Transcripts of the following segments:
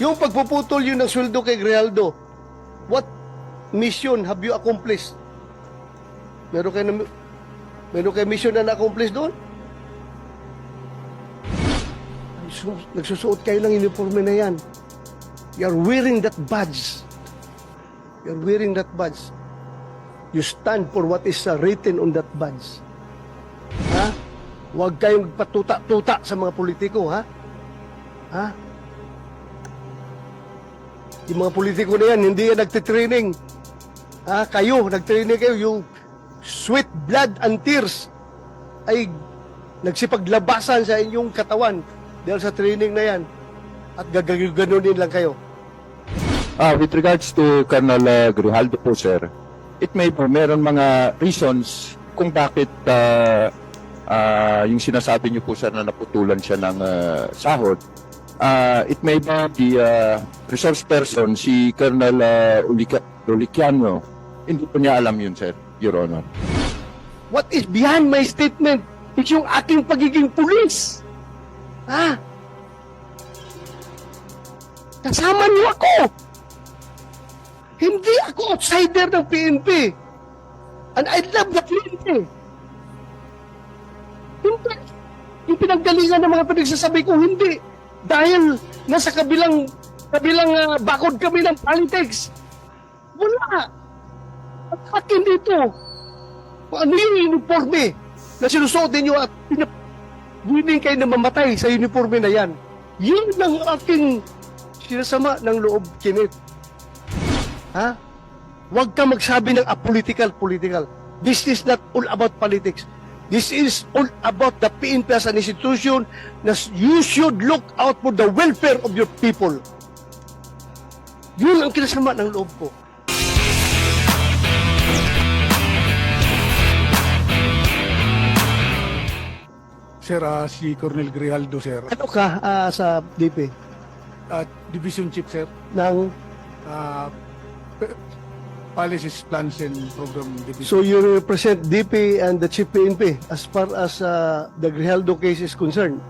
Yung pagpuputol yun ng sweldo kay Grijaldo, what mission have you accomplished? Meron kayo mission na na-accomplish doon? Nagsusuot kayo ng uniforme na yan. You're wearing that badge. You're wearing that badge. You stand for what is written on that badge. Ha? Huwag kayong patuta-tuta sa mga politiko, ha? Ha? Yung mga politiko na yan, hindi yan nagtitraining. Ha? Kayo, nagtraining kayo. Yung sweat, blood, and tears ay nagsipaglabasan sa inyong katawan dahil sa training na yan. At gaganunin lang kayo. With regards to Colonel Grijaldo po, sir, it may po meron mga reasons kung bakit yung sinasabi niyo po, sir, na naputulan siya ng sahod. It may be the resource person, si Colonel Uliciano. Hindi po niya alam yun, sir, Your Honor. What is behind my statement? It's yung aking pagiging pulis. Ha? Kasama niyo ako. Hindi ako outsider ng PNP. And I love the PNP. Hindi. Yung pinaggalingan ng mga pinagsasabi ko, hindi. Dahil nasa kabilang bakod kami ng politics. Wala. At akin dito. Ano yung uniforme na sinusuot ninyo at willing kayo na mamatay sa uniforme na yan. Yun ang aking sinasama ng loob, Kenneth. Ha? Huwag ka magsabi ng political. This is not all about politics. This is all about the PNP as an institution na you should look out for the welfare of your people. Yun ang kinasama ng loob ko. Sir, si Colonel Grijaldo, sir. Ano ka sa DP? Division Chief, sir. Ng, Policies, Plans, and Program Division. so you represent DP and the Chief PNP as far as the Grijaldo case is concerned.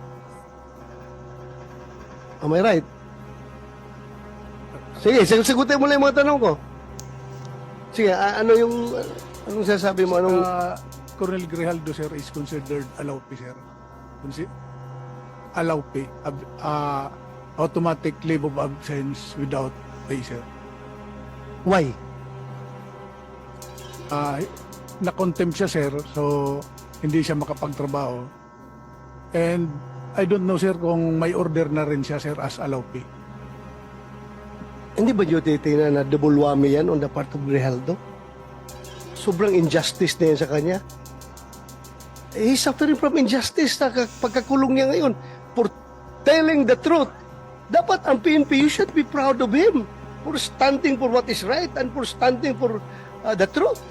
Am I right? Sige, sagutin mo lang yung mga tanong ko. Sige, anong sasabi mo? Colonel Grijaldo, sir, is considered allowed, sir. Allowed, automatic leave of absence without pay, sir. Why? Na-contempt siya, sir, so hindi siya makapagtrabaho. And I don't know, sir, kung may order na rin siya, sir, as allowed. Hindi ba nyo titingnan na double whammy yan on the part of Grijaldo? Sobrang injustice na yan sa kanya. He's suffering from injustice sa pagkakulong niya ngayon for telling the truth. Dapat ang PNP, you should be proud of him for standing for what is right and for standing for the truth.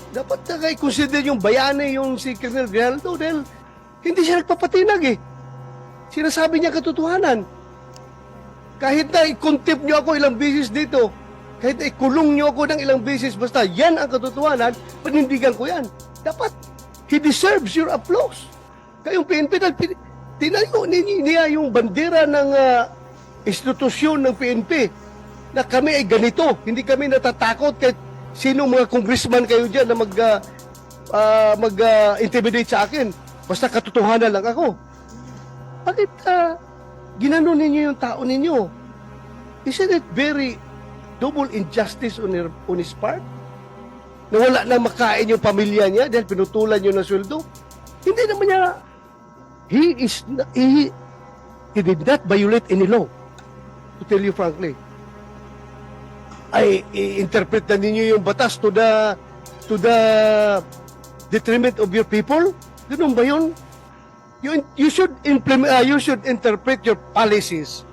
Dapat na kayo consider yung bayani yung si Colonel Grijaldo dahil hindi siya nagpapatinag eh. Sinasabi niya katotohanan. Kahit na i-contempt niyo ako ilang beses dito, kahit na ikulong niyo ako ng ilang beses, basta yan ang katotohanan, panindigan ko yan. Dapat, he deserves your applause. Kayong PNP, tinayo niya yung bandera ng institusyon ng PNP na kami ay ganito. Hindi kami natatakot kahit sino mga congressman kayo dyan na mag-intimidate sa akin. Basta katotohanan lang ako. Bakit ginano ninyo yung tao ninyo? Isn't it very double injustice on his part? Na wala na makain yung pamilya niya dahil pinutulan niyo ng sweldo? Hindi naman niya, he did not violate any law. To tell you frankly. Ay, i-interpret na ninyo yung batas to the detriment of your people? Ganun ba yun? You should interpret your policies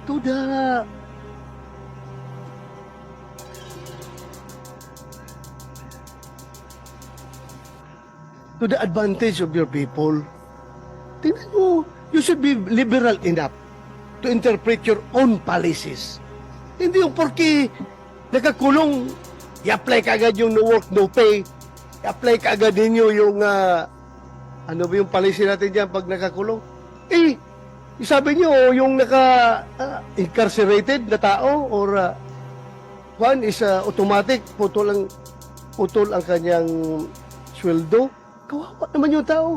to the advantage of your people. Tingnan mo, you should be liberal enough to interpret your own policies. Hindi yung porke nagkakulong, i-apply ka agad yung no work, no pay. I-apply ka agad ninyo yung, ano ba yung policy natin dyan pag nakakulong? Eh, Sabi niyo, yung incarcerated na tao or one is automatic, putol ang kanyang sweldo. Kawawa naman yung tao.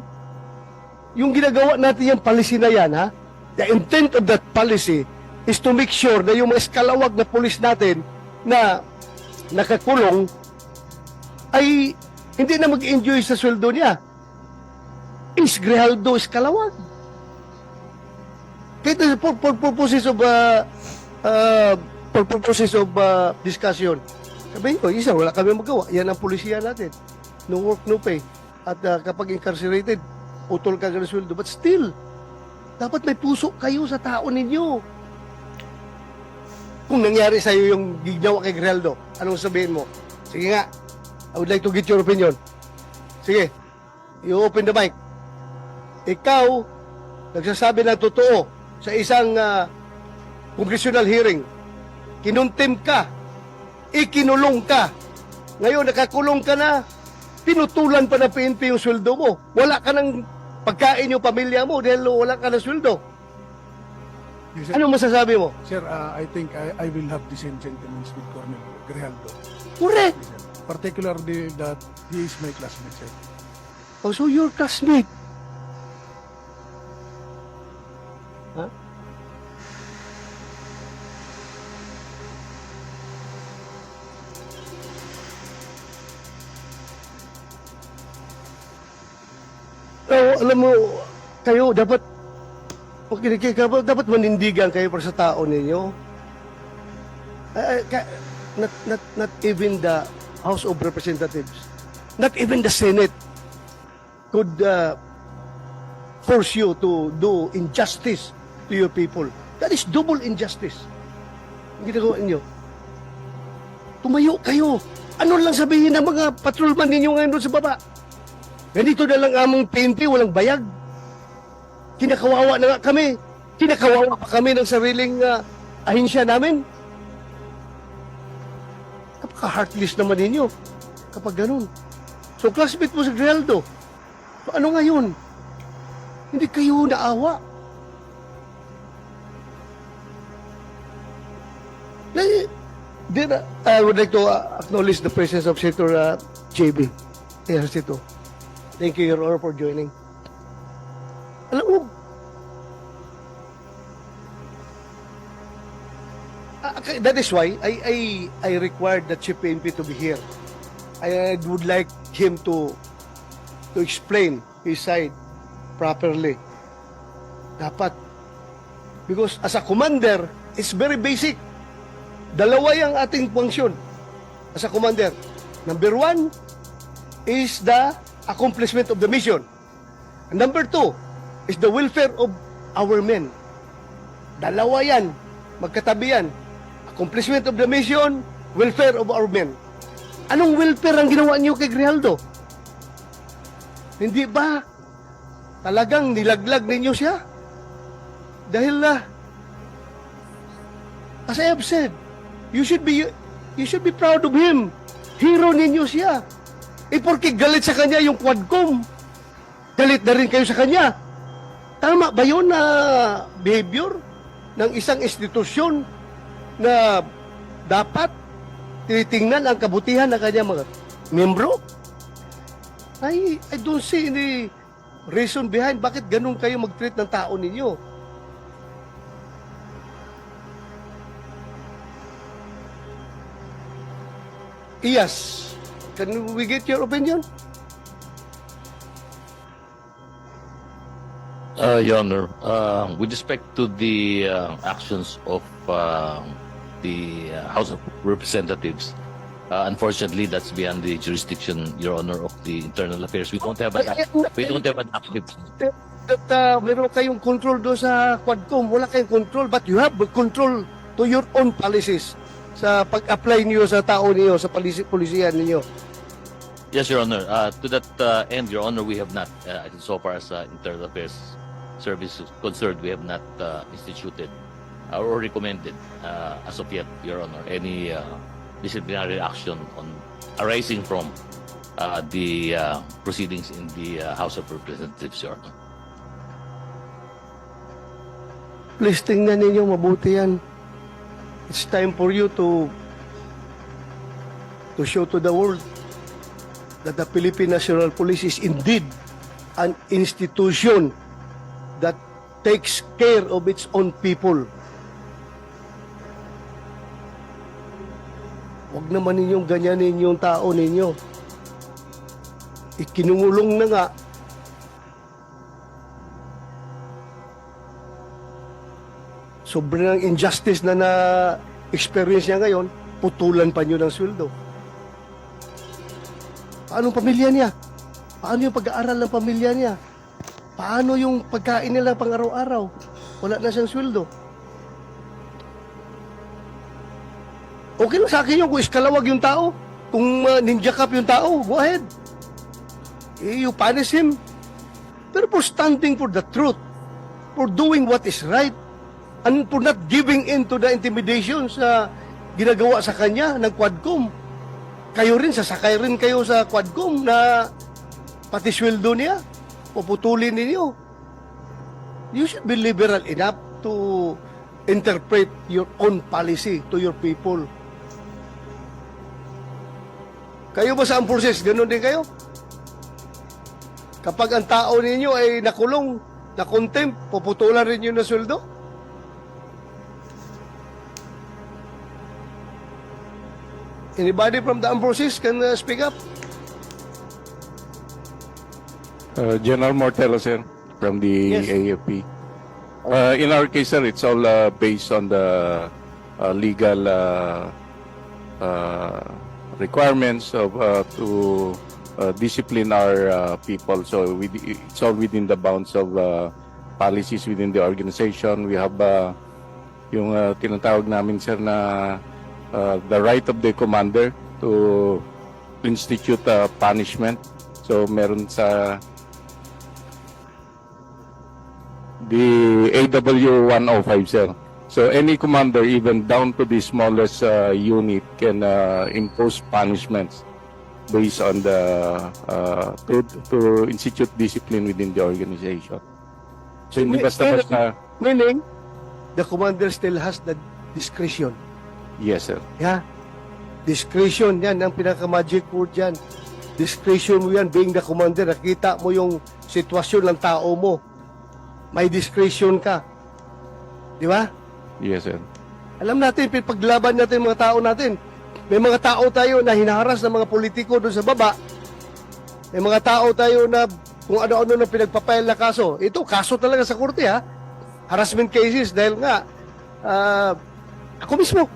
Yung ginagawa natin yung policy na yan, ha? The intent of that policy is to make sure na yung mga eskalawag na pulis natin na nakakulong ay hindi na mag-enjoy sa sweldo niya. Is Grijaldo eskalawag. Kahit for purposes of discussion. Sabihin ko, isa, wala kami magawa. Yan ang polisiya natin. No work, no pay. At kapag incarcerated, putol ka ng sweldo. But still, dapat may puso kayo sa tao ninyo. Kung nangyari sa'yo yung ginawa kay Grijaldo, anong sabihin mo? Sige nga, I would like to get your opinion. Sige, you open the mic. Ikaw, nagsasabi ng totoo sa isang congressional hearing. Kinuntim ka, ikinulong ka. Ngayon, nakakulong ka na, pinutulan pa na PNP yung sweldo mo. Wala ka ng pagkain yung pamilya mo dahil wala ka ng sweldo. Yes, sir. Ano masasabi mo? Sir, I think I will have the same sentiments with Colonel Grijaldo. Correct. Yes, sir. Particularly that he is my classmate, sir. Oh, so your classmate. Huh? Oh, alam mo, kayo dapat dapat manindigan kayo para sa tao ninyo. Not even the House of Representatives, not even the Senate could force you to do injustice to your people. That is double injustice. Ang ginagawa ninyo. Tumayo kayo. Ano lang sabihin ng mga patrolman ninyo ngayon doon sa baba? Ganito na lang among PNP, walang bayag. Kinakawawa na nga kami. Kinakawawa pa kami ng sariling ahensya namin. Napaka-heartless naman ninyo kapag ganun. So, classmate mo si Grijaldo. So, ano ngayon? Hindi kayo naawa. Then, I would like to acknowledge the presence of Senator JB. Yes, ito. Thank you, Your Honor, for joining. Alam mo, that is why I required the Chief PNP to be here. I would like him to explain his side properly. Dapat. Because as a commander, it's very basic. Dalawa yung ating function as a commander. Number one is the accomplishment of the mission. And number two is the welfare of our men. Dalawa yan. Magkatabi yan. Accomplishment of the mission, welfare of our men. Anong welfare ang ginawa niyo kay Grijaldo? Hindi ba talagang nilaglag ninyo siya? Dahil as I have said, you should be proud of him. Hero ninyo siya. Porque galit sa kanya yung Quadcom. Galit na rin kayo sa kanya. Tama ba yun na behavior ng isang institusyon na dapat tinitingnan ang kabutihan ng kanyang mga membro? I don't see any reason behind bakit ganun kayo mag-treat ng tao ninyo. Yes. Can we get your opinion? Your Honor, with respect to the actions of the House of Representatives, unfortunately, that's beyond the jurisdiction, Your Honor, of the Internal Affairs. We don't have an active. That meron kayong control doon sa Quadcom. Wala kayong control, but you have control to your own policies sa pag-apply niyo sa tao niyo, sa polisiyan niyo. Yes, Your Honor. To that end, Your Honor, we have not, so far as Internal Affairs Service is concerned, we have not instituted or recommended as of yet, Your Honor, any disciplinary action arising from the proceedings in the House of Representatives, Your Honor. Please tingnan ninyo mabuti yan. It's time for you to show to the world that the Philippine National Police is indeed an institution that takes care of its own people. Huwag naman ninyong ganyanin yung tao ninyo. Ikinungulong na nga. Sobrang injustice na na-experience niya ngayon, putulan pa niyo ng sweldo. Paano ang pamilya niya? Paano yung pag-aaral ng pamilya niya? Paano yung pagkain nila pang araw-araw? Wala na siyang sweldo. Okay lang sa akin yung kung iskalawag yung tao. Kung ninja cup yung tao, go ahead. You punish him. Pero for standing for the truth, for doing what is right, and for not giving in to the intimidation sa ginagawa sa kanya ng Quadcom. Kayo rin, sasakay rin kayo sa Quadcom na pati sweldo niya, puputulin ninyo. You should be liberal enough to interpret your own policy to your people. Kayo ba sa armed forces? Ganun din kayo? Kapag ang tao ninyo ay nakulong, na-contempt, puputulan rin yun ng sweldo? Anybody from the armed forces can speak up? General Mortelo, sir, from the Yes. AFP. In our case, sir, it's all based on the legal requirements of to discipline our people. So it's all within the bounds of policies within the organization. We have yung tinatawag namin, sir, na the right of the commander to institute punishment. So meron sa the AW 105, sir. So any commander, even down to the smallest unit, can impose punishments based on the to institute discipline within the organization. So hindi basta-basta. Meaning, the commander still has the discretion. Yes, sir. Yeah. Discretion, yan ang pinaka-magic word yan. Discretion mo yan, being the commander. Nakita mo yung sitwasyon ng tao mo. May discretion ka. Di ba? Yes, sir. Alam natin, paglaban natin mga tao natin. May mga tao tayo na hinaharas ng mga politiko doon sa baba. May mga tao tayo na kung ano-ano na pinagpapail na kaso. Ito, kaso talaga sa korte, ha? Harassment cases dahil nga, ako mismo,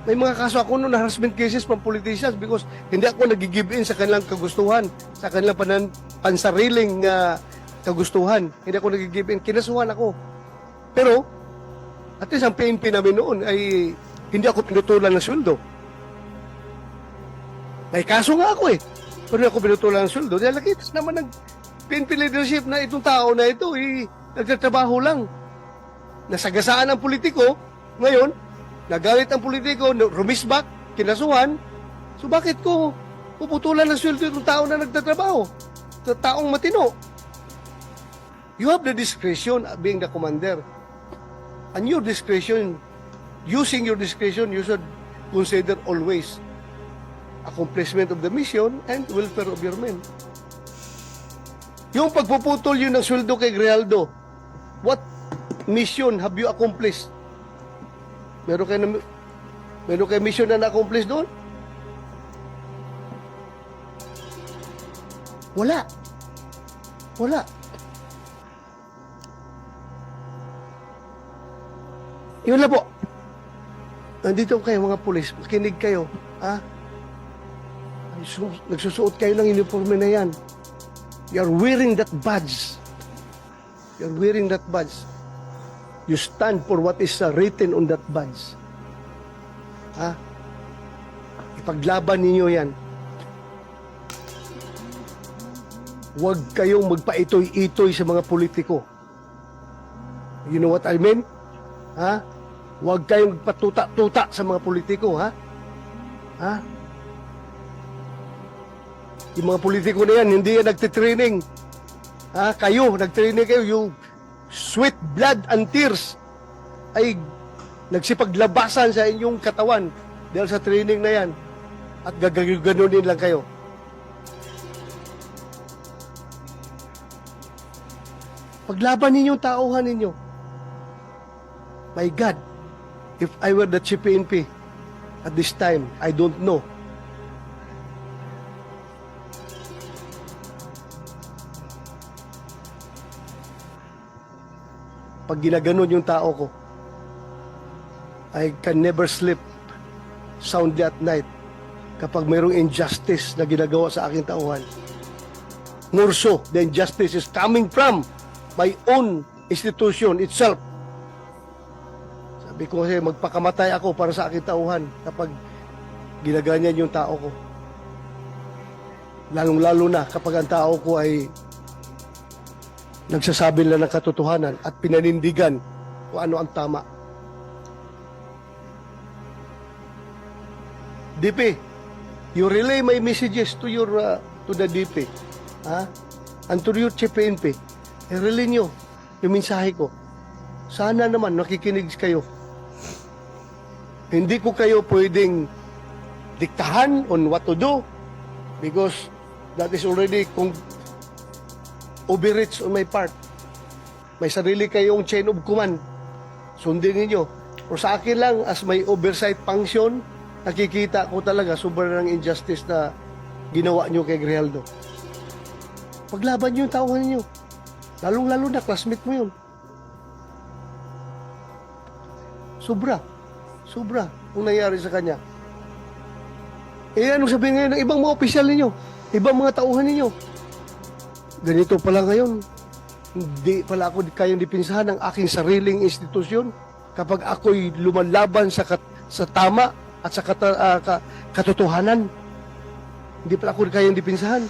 may mga kaso ako noon na harassment cases from politicians because hindi ako nag-give in sa kanilang kagustuhan, sa kanilang pansariling kagustuhan. Hindi ako nag-give in. Kinasuhan ako. Pero, at least ang PNP namin noon ay hindi ako pinutulan ng sweldo. May kaso nga ako eh. Pero hindi ako pinutulan ng sweldo. Dahil nakita naman ng PNP leadership na itong tao na ito nagtatrabaho lang. Nasagasaan ang politiko. Ngayon, nagalit ang politiko, rumisbak, kinasuhan. So bakit ko puputulan ng sweldo itong tao na nagtatrabaho? Sa taong matino. You have the discretion being the commander. And your discretion, using your discretion, you should consider always accomplishment of the mission and welfare of your men. Yung pagpuputol yun ng sweldo kay Grijaldo, what mission have you accomplished? Meron kayo mission na na-accomplish doon? Wala. Wala. Yun lang po. Nandito kayo mga pulis, makinig kayo. Ha? Nagsusuot kayo ng uniforme na yan. You're wearing that badge. You're wearing that badge. You stand for what is written on that badge. Ha? Ipaglaban ninyo yan. Huwag kayong magpaitoy-itoy sa mga politiko. You know what I mean? Ha? Huwag kayong patuta-tuta sa mga politiko, ha? Ha? Yung mga politiko na yan, hindi yan nagtitraining. Ha? Kayo, nagtraining kayo, yung sweat, blood, and tears ay nagsipaglabasan sa inyong katawan dahil sa training na yan at gaganunin lang kayo. Paglaban ninyo ang tauhan ninyo. My God, if I were the Chief PNP at this time, I don't know. Pag ginaganon yung tao ko, I can never sleep soundly at night kapag mayroong injustice na ginagawa sa aking tauhan. More so, the injustice is coming from my own institution itself. Sabi ko kasi magpakamatay ako para sa aking tauhan kapag ginaganyan yung tao ko. Lalong-lalo na kapag ang tao ko ay nagsasabi lang ng katotohanan at pinanindigan kung ano ang tama. DP, you relay my messages to your to the DP, and to your Chief PNP. I-relay nyo yung mensahe ko. Sana naman nakikinig kayo. Hindi ko kayo pwedeng diktahan on what to do because that is already overreach on my part. May sarili kayong chain of command. Sundin niyo. O sa akin lang, as may oversight function, nakikita ko talaga sobrang injustice na ginawa niyo kay Grijaldo. Paglaban niyo yung tauhan niyo. Lalong-lalo na, classmate mo yun. Sobra. Sobra kung nangyari sa kanya. Eh, anong sabihin ngayon ng ibang mga opisyal ninyo? Ibang mga tauhan ninyo? Ganito pala ngayon. Hindi pala ako kayang dipinsahan ng aking sariling institusyon kapag ako'y lumalaban sa tama at sa katotohanan. Hindi pala ako kayang dipinsahan.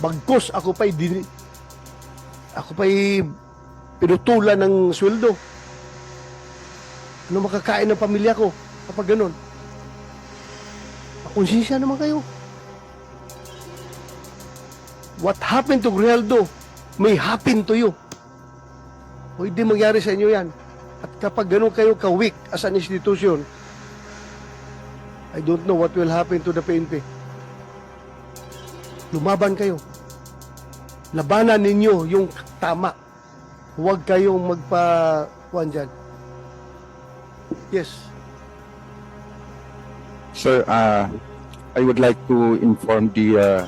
Bagkos ako pa'y pinutulan ng sweldo. Ano makakain ng pamilya ko kapag ganun? Makonsensya naman kayo. What happened to Grijaldo may happen to you. Pwede mangyari sa inyo yan. At kapag ganun kayo ka-weak as an institution, I don't know what will happen to the PNP. Lumaban kayo. Labanan ninyo yung tama. Huwag kayong magpa-kuhan dyan. Yes. Sir, I would like to inform the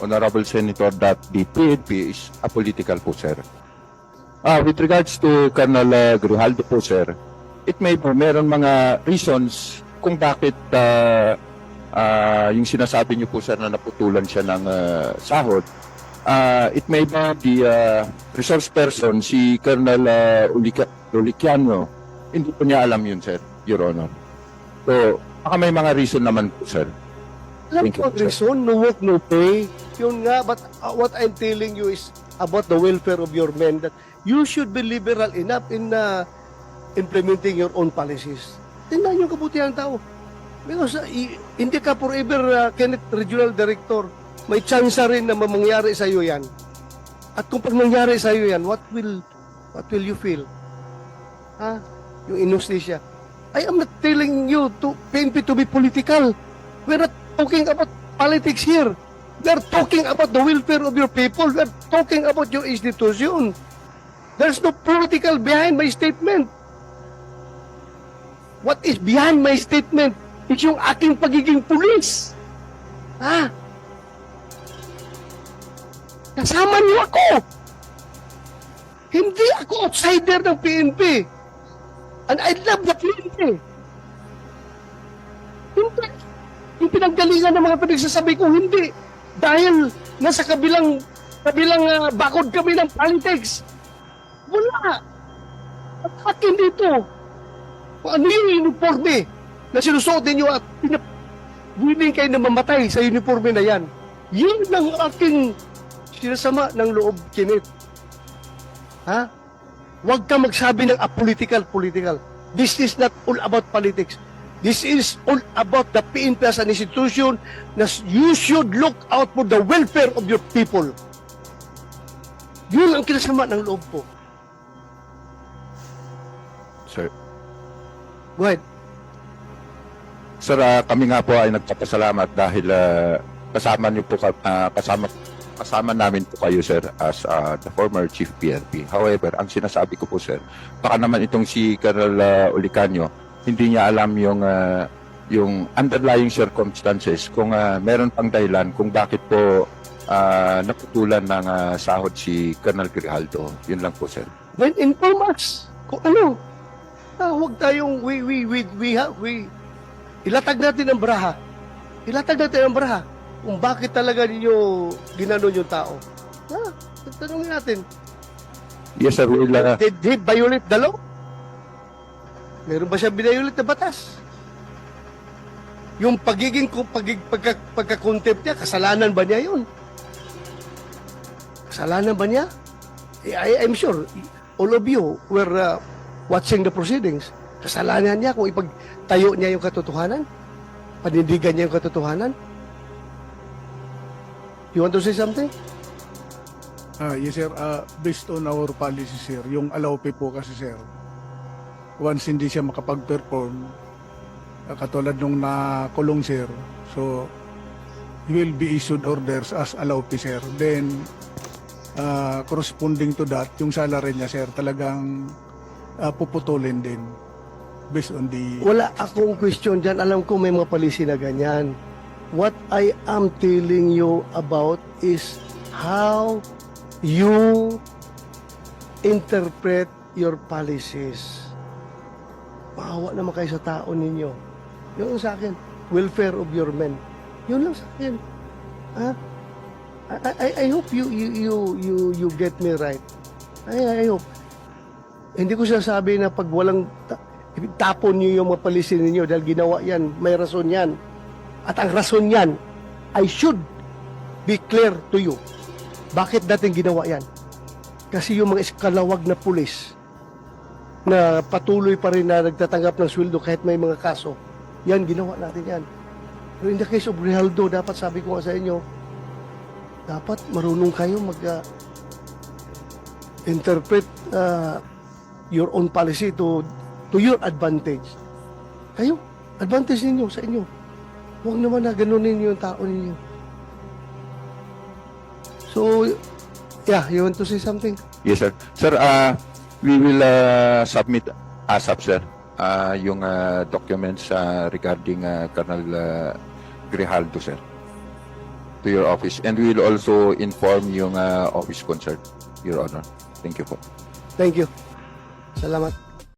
Honorable Senator that the PNP is apolitical po, sir. With regards to Colonel Grijaldo po, sir, it may be meron mga reasons kung bakit yung sinasabi niyo po, sir, na naputulan siya ng sahod. It may be the resource person, si Colonel Uliciano, hindi po niya alam yun, sir, Your Honor. So, baka may mga reason naman po, sir. Alam Thank you, ko, sir. reason, no work, no pay. Yun nga, but what I'm telling you is about the welfare of your men, that you should be liberal enough in implementing your own policies. Tingnan yung kabutihan ng tao. Because hindi ka forever, Kenneth, Regional Director. May chance rin na mangyari sa iyo yan. At kung pag nangyari sa iyo yan, what will you feel? Yung inostisya. I am not telling you to PNP to be political. We're not talking about politics here. We're talking about the welfare of your people. We're talking about your institution. There's no political behind my statement. What is behind my statement is yung aking pagiging pulis. Kasama niyo ako. Hindi ako outsider ng PNP. And I love the PNP. Hindi. Yung pinanggalingan ng mga pinagsasabi ko, hindi. Dahil nasa kabilang bakod kami ng politics. Wala. At akin dito. Kung ano yung uniforme na sinusuot ninyo at willing kayo na mamatay sa uniforme na yan. Yun ang aking sinasama ng loob, Kenneth. Huwag ka magsabi ng apolitical. This is not all about politics. This is all about the PNP as an institution na you should look out for the welfare of your people. Yun ang kinasama ng loob ko. sir. Go ahead. Sir, kami nga po ay nagpapasalamat dahil kasama niyo po kasama namin po kayo, sir, as the former chief PNP. However, ang sinasabi ko po, sir, baka naman itong si Colonel Ulicanio, hindi niya alam yung underlying circumstances kung meron pang dahilan kung bakit po naputulan ng sahod si Colonel Grijaldo. Yun lang po, sir. Then inform us kung ano. Huwag tayong ilatag natin ang baraha. Ilatag natin ang baraha kung bakit talaga ninyo ginanon yung tao. Tanungin natin. Yes, sir. We'll, Did he violate the law? Meron ba siya binayulit na batas? Yung pagka-contempt niya, kasalanan ba niya yun? Kasalanan ba niya? I'm sure all of you were watching the proceedings. Kasalanan niya kung ipagtayo niya yung katotohanan? Panindigan niya yung katotohanan? You want to say something? Yes, sir. Based on our policy, sir, yung allowpay po kasi, sir, once hindi siya makapag-perform, katulad nung nakulong, sir, so, he will be issued orders as allowpay, sir. Then, corresponding to that, yung salary niya, sir, talagang puputulin din based on the... Wala akong question dyan. Alam ko may mga policy na ganyan. What I am telling you about is how you interpret your policies. Maawa naman kayo sa tao ninyo. Yun lang sa akin. Welfare of your men. Yun lang sa akin. Ha? I hope you get me right. I hope. Hindi ko sinasabi na pag walang tapon niyo yung mga policy ninyo dahil ginawa yan, may rason yan. At ang rason yan, I should be clear to you. Bakit dating ginawa yan? Kasi yung mga eskalawag na pulis na patuloy pa rin na nagtatanggap ng sweldo kahit may mga kaso, yan, ginawa natin yan. Pero in the case of Grijaldo, dapat sabi ko nga sa inyo, dapat marunong kayo interpret your own policy to your advantage. Kayo, advantage ninyo sa inyo. Huwag naman na ganunin yung tao ninyo. So, yeah, you want to say something? yes, sir. Sir, we will submit ASAP, sir, yung documents regarding Colonel Grijaldo, sir, to your office. And we will also inform yung office concerned, Your Honor. Thank you po. Thank you. Salamat.